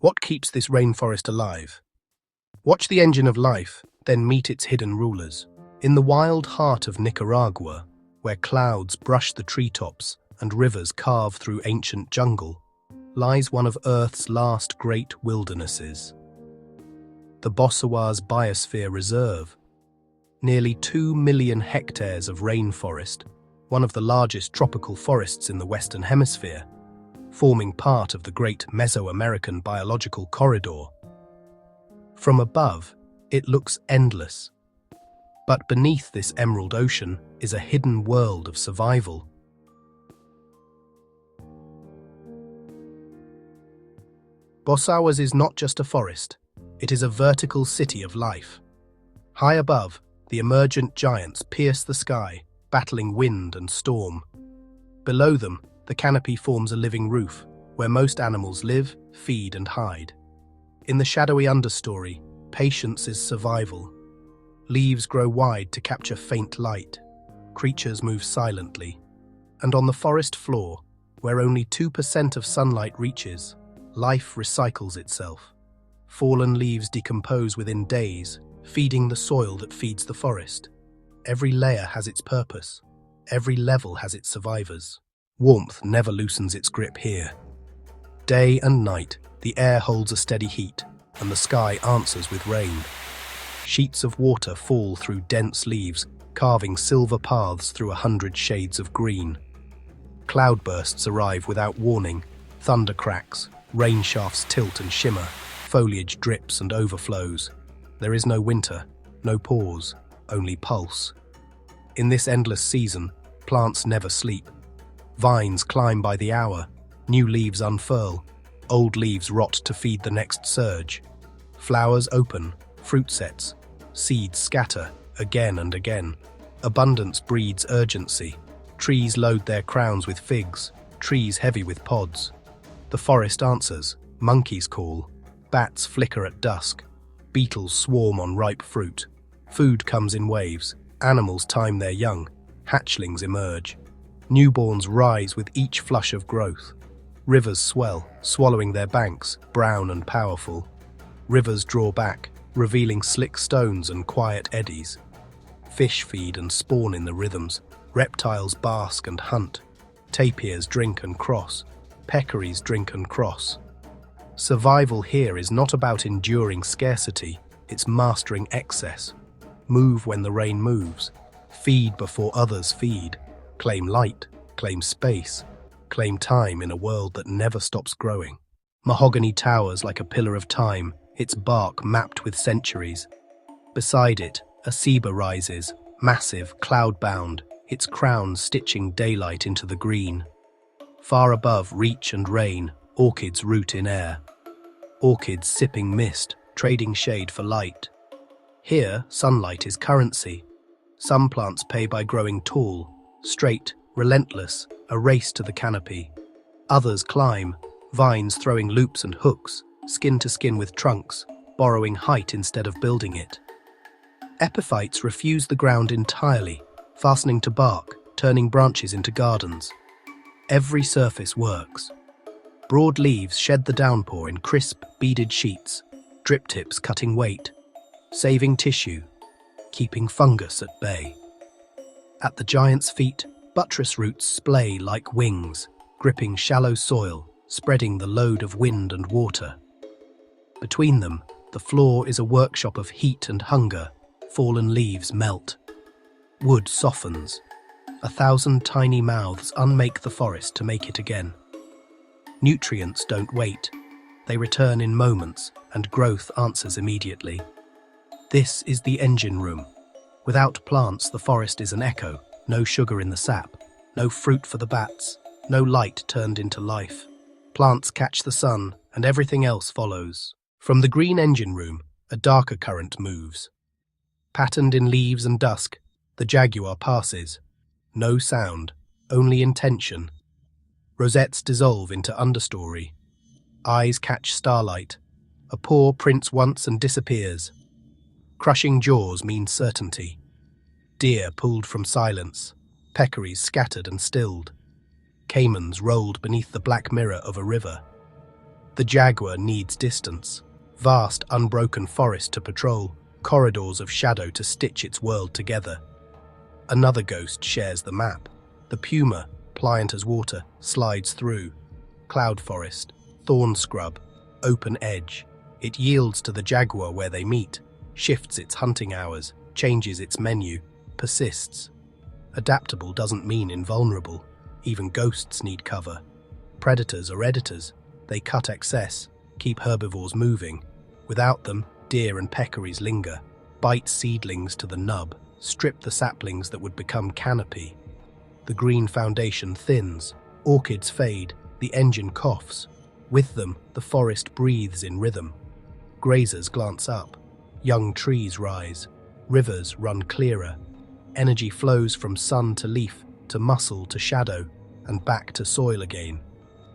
What keeps this rainforest alive? Watch the engine of life, then meet its hidden rulers. In the wild heart of Nicaragua, where clouds brush the treetops and rivers carve through ancient jungle, lies one of Earth's last great wildernesses. The Bosawás Biosphere Reserve. Nearly 2 million hectares of rainforest, one of the largest tropical forests in the Western Hemisphere, forming part of the Great Mesoamerican Biological Corridor. From above, it looks endless. But beneath this emerald ocean is a hidden world of survival. Bosawás is not just a forest, it is a vertical city of life. High above, the emergent giants pierce the sky, battling wind and storm. Below them, the canopy forms a living roof, where most animals live, feed and hide. In the shadowy understory, patience is survival. Leaves grow wide to capture faint light. Creatures move silently. And on the forest floor, where only 2% of sunlight reaches, life recycles itself. Fallen leaves decompose within days, feeding the soil that feeds the forest. Every layer has its purpose. Every level has its survivors. Warmth never loosens its grip here. Day and night, the air holds a steady heat, and the sky answers with rain. Sheets of water fall through dense leaves, carving silver paths through 100 shades of green. Cloudbursts arrive without warning, thunder cracks, rain shafts tilt and shimmer, foliage drips and overflows. There is no winter, no pause, only pulse. In this endless season, plants never sleep. Vines climb by the hour, new leaves unfurl, old leaves rot to feed the next surge. Flowers open, fruit sets, seeds scatter again and again. Abundance breeds urgency. Trees load their crowns with figs, trees heavy with pods. The forest answers, monkeys call, bats flicker at dusk, beetles swarm on ripe fruit. Food comes in waves, animals time their young, hatchlings emerge. Newborns rise with each flush of growth. Rivers swell, swallowing their banks, brown and powerful. Rivers draw back, revealing slick stones and quiet eddies. Fish feed and spawn in the rhythms. Reptiles bask and hunt. Tapirs drink and cross. Peccaries drink and cross. Survival here is not about enduring scarcity, it's mastering excess. Move when the rain moves. Feed before others feed. Claim light, claim space, claim time in a world that never stops growing. Mahogany towers like a pillar of time, its bark mapped with centuries. Beside it, a ceiba rises, massive, cloud-bound, its crown stitching daylight into the green. Far above reach and rain, orchids root in air. Orchids sipping mist, trading shade for light. Here, sunlight is currency. Some plants pay by growing tall, straight, relentless, a race to the canopy. Others climb, vines throwing loops and hooks, skin to skin with trunks, borrowing height instead of building it. Epiphytes refuse the ground entirely, fastening to bark, turning branches into gardens. Every surface works. Broad leaves shed the downpour in crisp, beaded sheets, drip tips cutting weight, saving tissue, keeping fungus at bay. At the giant's feet, buttress roots splay like wings, gripping shallow soil, spreading the load of wind and water. Between them, the floor is a workshop of heat and hunger. Fallen leaves melt. Wood softens. 1,000 tiny mouths unmake the forest to make it again. Nutrients don't wait. They return in moments, and growth answers immediately. This is the engine room. Without plants, the forest is an echo. No sugar in the sap. No fruit for the bats. No light turned into life. Plants catch the sun, and everything else follows. From the green engine room, a darker current moves. Patterned in leaves and dusk, the jaguar passes. No sound, only intention. Rosettes dissolve into understory. Eyes catch starlight. A paw prints once and disappears. Crushing jaws mean certainty. Deer pulled from silence. Peccaries scattered and stilled. Caimans rolled beneath the black mirror of a river. The jaguar needs distance, vast unbroken forest to patrol, corridors of shadow to stitch its world together. Another ghost shares the map. The puma, pliant as water, slides through. Cloud forest, thorn scrub, open edge. It yields to the jaguar where they meet, shifts its hunting hours, changes its menu, persists. Adaptable doesn't mean invulnerable. Even ghosts need cover. Predators are editors. They cut excess, keep herbivores moving. Without them, deer and peccaries linger, bite seedlings to the nub, strip the saplings that would become canopy. The green foundation thins, orchids fade, the engine coughs. With them, the forest breathes in rhythm. Grazers glance up. Young trees rise. Rivers run clearer. Energy flows from sun to leaf, to muscle to shadow, and back to soil again.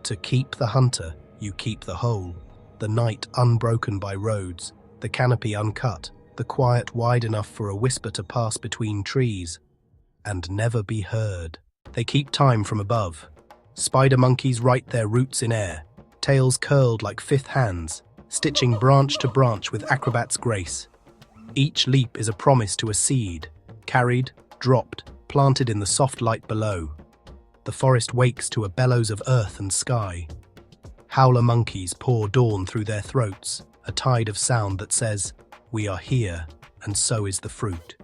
To keep the hunter, you keep the whole. The night unbroken by roads, the canopy uncut, the quiet wide enough for a whisper to pass between trees and never be heard. They keep time from above. Spider monkeys write their roots in air, tails curled like fifth hands, stitching branch to branch with acrobat's grace. Each leap is a promise to a seed, carried, dropped, planted in the soft light below. The forest wakes to a bellows of earth and sky. Howler monkeys pour dawn through their throats, a tide of sound that says, "We are here, and so is the fruit."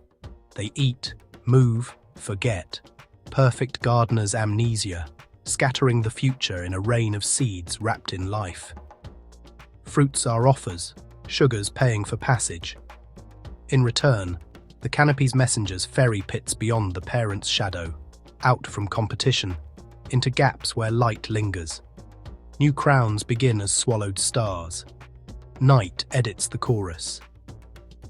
They eat, move, forget. Perfect gardener's amnesia, scattering the future in a rain of seeds wrapped in life. Fruits are offers, sugars paying for passage. In return, the canopy's messengers ferry pits beyond the parent's shadow, out from competition, into gaps where light lingers. New crowns begin as swallowed stars. Night edits the chorus.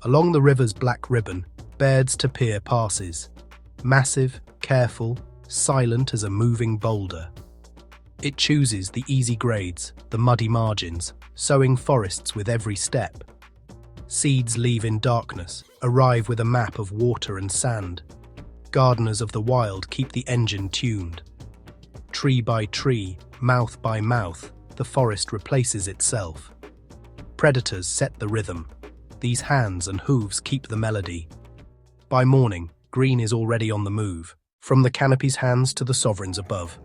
Along the river's black ribbon, Baird's tapir passes, massive, careful, silent as a moving boulder. It chooses the easy grades, the muddy margins, sowing forests with every step. Seeds leave in darkness, arrive with a map of water and sand. Gardeners of the wild keep the engine tuned. Tree by tree, mouth by mouth, the forest replaces itself. Predators set the rhythm. These hands and hooves keep the melody. By morning, green is already on the move, from the canopy's hands to the sovereigns above.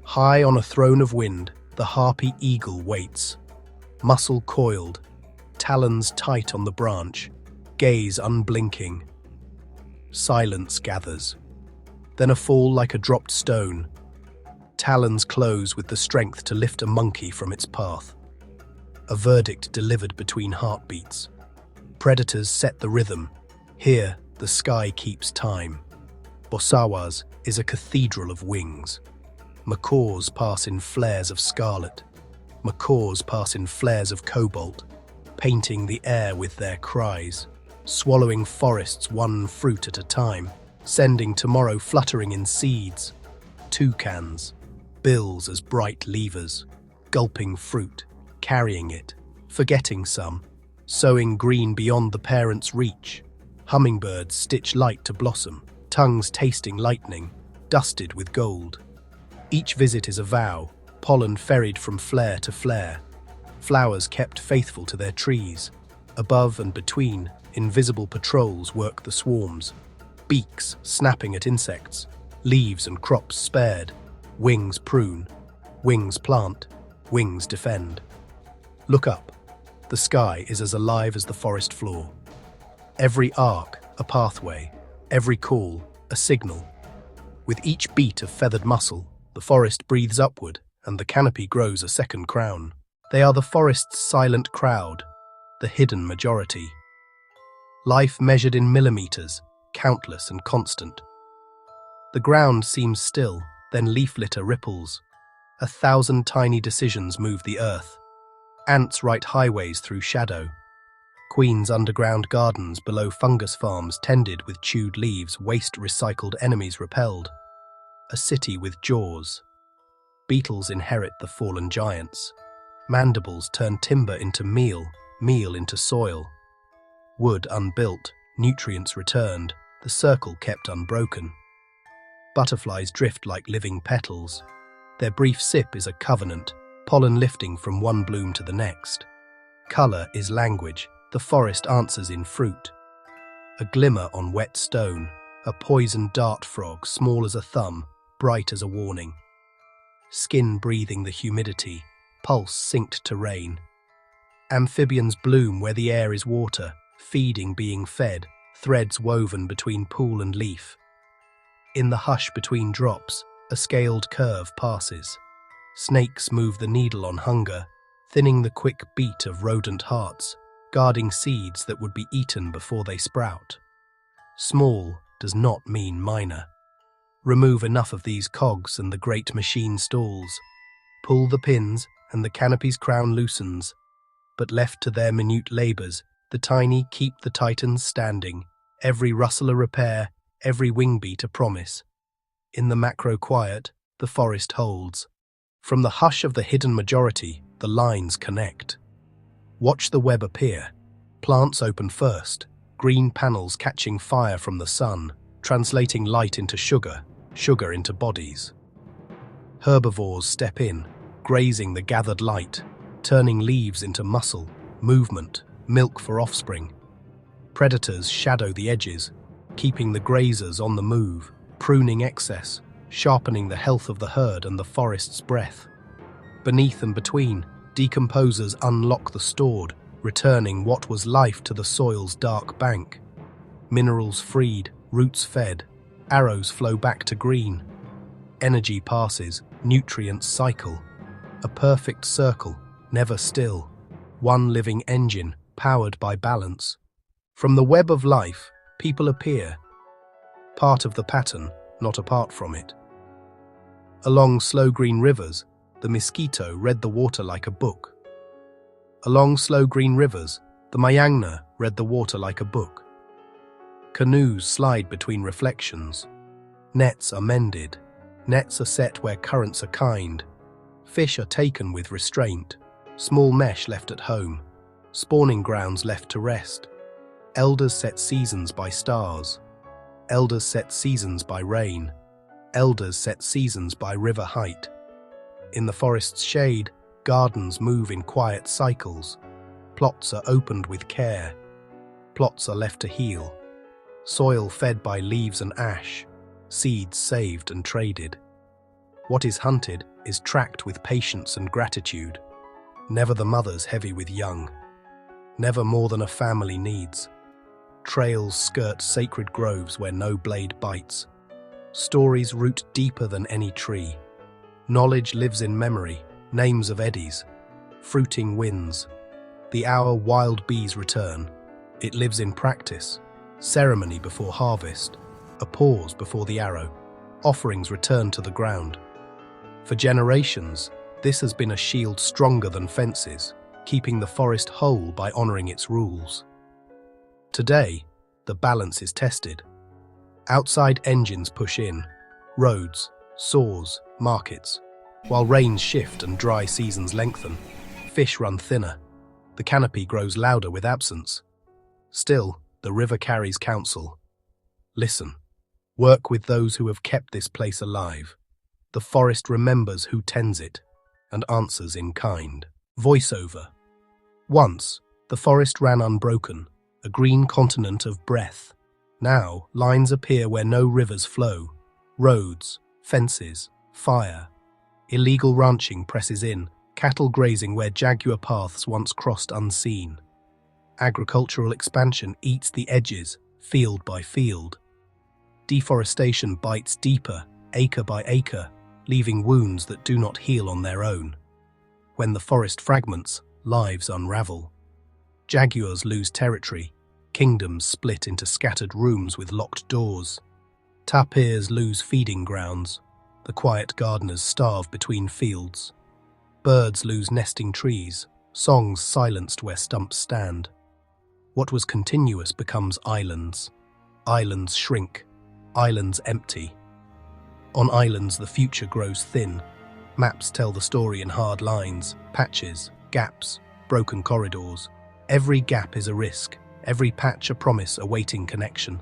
High on a throne of wind, the harpy eagle waits. Muscle coiled, talons tight on the branch, gaze unblinking. Silence gathers. Then a fall like a dropped stone. Talons close with the strength to lift a monkey from its path. A verdict delivered between heartbeats. Predators set the rhythm. Here, the sky keeps time. Bosawás is a cathedral of wings. Macaws pass in flares of scarlet. Macaws pass in flares of cobalt, painting the air with their cries, swallowing forests one fruit at a time, sending tomorrow fluttering in seeds. Toucans, bills as bright levers, gulping fruit, carrying it, forgetting some, sowing green beyond the parent's reach. Hummingbirds stitch light to blossom, tongues tasting lightning, dusted with gold. Each visit is a vow, pollen ferried from flare to flare, flowers kept faithful to their trees. Above and between, invisible patrols work the swarms, beaks snapping at insects, leaves and crops spared, wings prune, wings plant, wings defend. Look up. The sky is as alive as the forest floor. Every arc, a pathway, every call, a signal. With each beat of feathered muscle, the forest breathes upward, and the canopy grows a second crown. They are the forest's silent crowd, the hidden majority. Life measured in millimeters, countless and constant. The ground seems still, then leaf litter ripples. 1,000 tiny decisions move the earth. Ants write highways through shadow. Queen's underground gardens below fungus farms tended with chewed leaves, waste recycled enemies repelled. A city with jaws. Beetles inherit the fallen giants. Mandibles turn timber into meal, meal into soil. Wood unbuilt, nutrients returned, the circle kept unbroken. Butterflies drift like living petals. Their brief sip is a covenant, pollen lifting from one bloom to the next. Color is language, the forest answers in fruit. A glimmer on wet stone, a poisoned dart frog small as a thumb, bright as a warning. Skin breathing the humidity, pulse synced to rain. Amphibians bloom where the air is water, feeding being fed, threads woven between pool and leaf. In the hush between drops, a scaled curve passes. Snakes move the needle on hunger, thinning the quick beat of rodent hearts, guarding seeds that would be eaten before they sprout. Small does not mean minor. Remove enough of these cogs and the great machine stalls. Pull the pins and the canopy's crown loosens. But left to their minute labours, the tiny keep the titans standing, every rustle a repair, every wingbeat a promise. In the macro quiet, the forest holds. From the hush of the hidden majority, the lines connect. Watch the web appear. Plants open first, green panels catching fire from the sun, translating light into sugar, sugar into bodies. Herbivores step in, grazing the gathered light, turning leaves into muscle, movement, milk for offspring. Predators shadow the edges, keeping the grazers on the move, pruning excess, sharpening the health of the herd and the forest's breath. Beneath and between, decomposers unlock the stored, returning what was life to the soil's dark bank. Minerals freed, roots fed, arrows flow back to green. Energy passes, nutrients cycle. A perfect circle, never still. One living engine, powered by balance. From the web of life, people appear. Part of the pattern, not apart from it. Along slow green rivers, the mosquito read the water like a book. Along slow green rivers, the Mayangna read the water like a book. Canoes slide between reflections. Nets are mended. Nets are set where currents are kind. Fish are taken with restraint. Small mesh left at home. Spawning grounds left to rest. Elders set seasons by stars. Elders set seasons by rain. Elders set seasons by river height. In the forest's shade, gardens move in quiet cycles. Plots are opened with care. Plots are left to heal. Soil fed by leaves and ash. Seeds saved and traded. What is hunted is tracked with patience and gratitude. Never the mothers heavy with young. Never more than a family needs. Trails skirt sacred groves where no blade bites. Stories root deeper than any tree. Knowledge lives in memory, names of eddies, fruiting winds. The hour wild bees return. It lives in practice, ceremony before harvest, a pause before the arrow, offerings return to the ground. For generations, this has been a shield stronger than fences, keeping the forest whole by honoring its rules. Today, the balance is tested. Outside engines push in, roads, saws, markets. While rains shift and dry seasons lengthen, fish run thinner. The canopy grows louder with absence. Still, the river carries counsel. Listen. Work with those who have kept this place alive. The forest remembers who tends it and answers in kind. Voiceover. Once, the forest ran unbroken, a green continent of breath. Now, lines appear where no rivers flow. Roads, fences, fire. Illegal ranching presses in, cattle grazing where jaguar paths once crossed unseen. Agricultural expansion eats the edges, field by field. Deforestation bites deeper, acre by acre, leaving wounds that do not heal on their own. When the forest fragments, lives unravel. Jaguars lose territory, kingdoms split into scattered rooms with locked doors. Tapirs lose feeding grounds, the quiet gardeners starve between fields. Birds lose nesting trees, songs silenced where stumps stand. What was continuous becomes islands. Islands shrink, islands empty. On islands the future grows thin. Maps tell the story in hard lines, patches, gaps, broken corridors. Every gap is a risk, every patch a promise awaiting connection.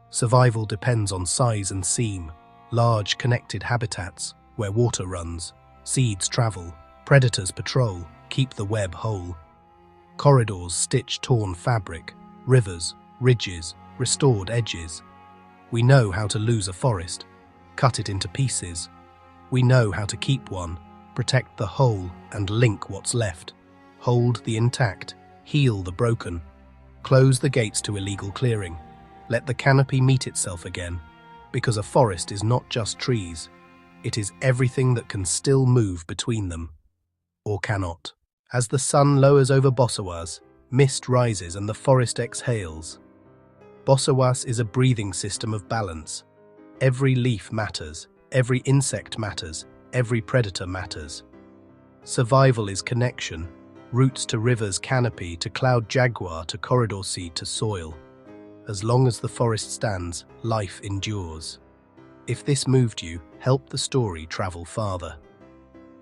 Survival depends on size and seam, large connected habitats where water runs, seeds travel, Predators patrol, keep the web whole. Corridors stitch torn fabric, rivers, ridges, restored edges. We know how to lose a forest, cut it into pieces. We know how to keep one, protect the whole and link what's left. Hold the intact, heal the broken. Close the gates to illegal clearing. Let the canopy meet itself again, because a forest is not just trees. It is everything that can still move between them, or cannot. As the sun lowers over Bosawás, mist rises and the forest exhales. Bosawás is a breathing system of balance. Every leaf matters, every insect matters, every predator matters. Survival is connection, roots to rivers, canopy, to cloud jaguar, to corridor seed, to soil. As long as the forest stands, life endures. If this moved you, help the story travel farther.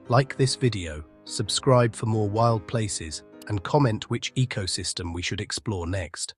Like this video, subscribe for more wild places, and comment which ecosystem we should explore next.